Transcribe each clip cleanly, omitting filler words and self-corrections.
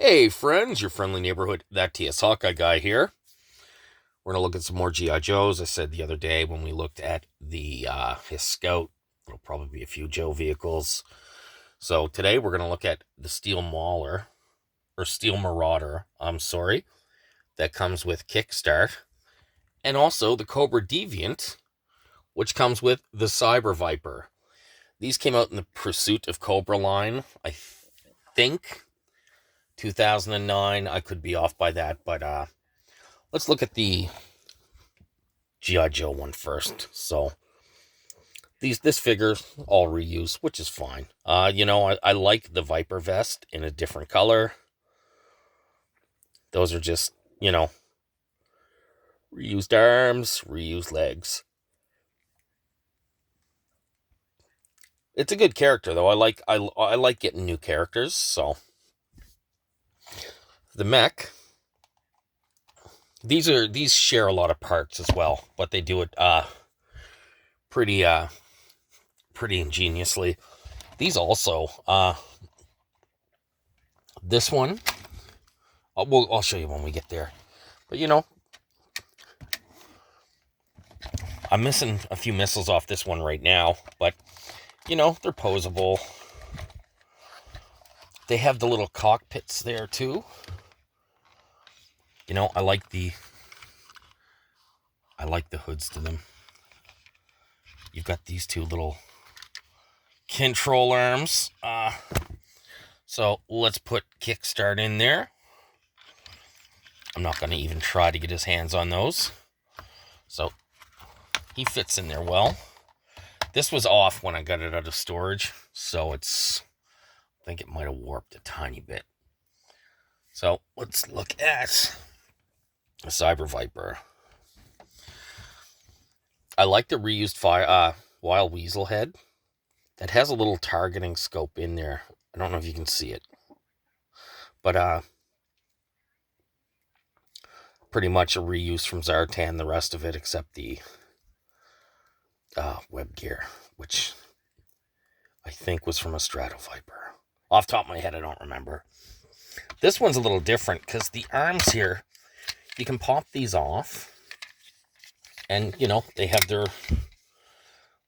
Hey friends, your friendly neighborhood, that TS Hawkeye guy here. We're going to look at some more G.I. Joes. I said the other day when we looked at his Scout, there'll probably be a few Joe vehicles. So today we're going to look at the Steel Mauler, or Steel Marauder, I'm sorry, that comes with Kickstart, and also the Cobra Deviant, which comes with the Cyber Viper. These came out in the Pursuit of Cobra line, I think 2009. I could be off by that, but let's look at the G.I. Joe one first. So this figure's all reuse, which is fine. I like the Viper vest in a different color. Those are just, reused arms, reused legs. It's a good character though. I like getting new characters. So the mech, these share a lot of parts as well, but they do it pretty pretty ingeniously. These also this one I'll show you when we get there. But I'm missing a few missiles off this one right now, but they're posable. They have the little cockpits there too. I like the hoods to them. You've got these two little control arms. So let's put Kickstart in there. I'm not going to even try to get his hands on those. So he fits in there well. This was off when I got it out of storage, so I think it might have warped a tiny bit. So let's look at the Cyber Viper. I like the reused Wild Weasel head. That has a little targeting scope in there. I don't know if you can see it. But pretty much a reuse from Zartan, the rest of it, except the web gear, which I think was from a Strato Viper. Off the top of my head, I don't remember. This one's a little different because the arms here, you can pop these off. And, they have their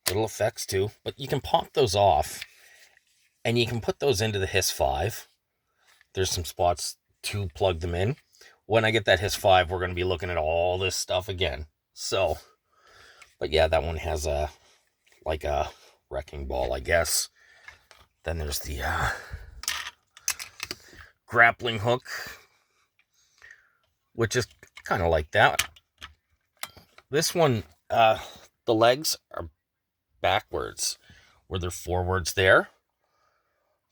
little effects too. But you can pop those off. And you can put those into the Hiss 5. There's some spots to plug them in. When I get that Hiss 5, we're going to be looking at all this stuff again. So, but yeah, that one has a wrecking ball, I guess. Then there's the grappling hook, which is kind of like that. This one, the legs are backwards, where they're forwards there.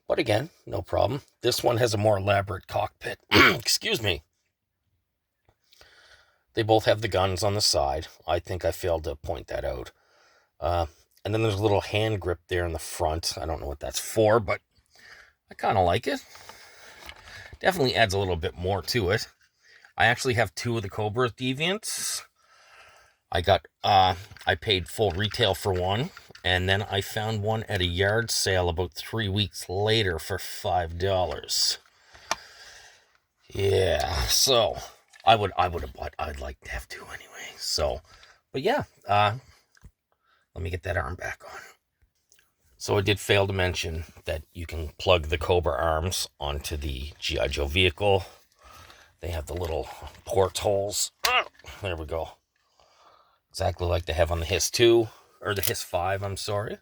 But again, no problem. This one has a more elaborate cockpit. Excuse me. They both have the guns on the side. I think I failed to point that out. And then there's a little hand grip there in the front. I don't know what that's for, but I kind of like it. Definitely adds a little bit more to it. I actually have two of the Cobra Deviants. I paid full retail for one, and then I found one at a yard sale about 3 weeks later for $5. Yeah, so I would have bought. I'd like to have two anyway. So, but yeah, let me get that arm back on. So I did fail to mention that you can plug the Cobra arms onto the G.I. Joe vehicle. They have the little portholes. There we go. Exactly like they have on the Hiss 2, or the Hiss 5, I'm sorry.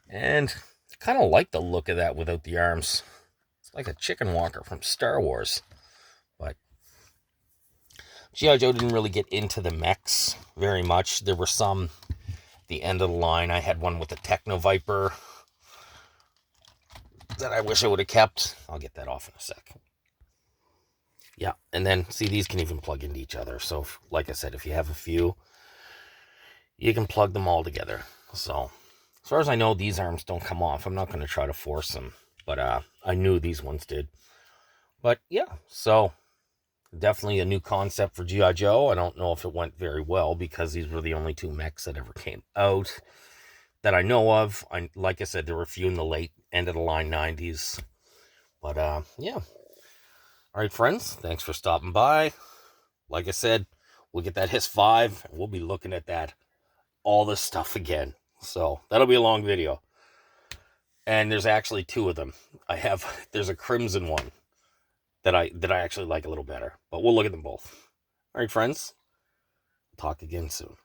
And I kind of like the look of that without the arms. It's like a chicken walker from Star Wars. But G.I. Joe didn't really get into the mechs very much. There were some the end of the line. I had one with a Techno Viper that I wish I would have kept. I'll get that off in a sec. Yeah, and then, see, these can even plug into each other. So, like I said, if you have a few, you can plug them all together. So, as far as I know, these arms don't come off. I'm not going to try to force them. But I knew these ones did. But, yeah, so definitely a new concept for G.I. Joe. I don't know if it went very well because these were the only two mechs that ever came out that I know of. Like I said, there were a few in the late end of the line 90s. But, yeah. All right, friends, thanks for stopping by. Like I said, we'll get that HISS 5, and we'll be looking at all this stuff again. So that'll be a long video. And there's actually two of them. There's a crimson one that I actually like a little better, but we'll look at them both. All right, friends, talk again soon.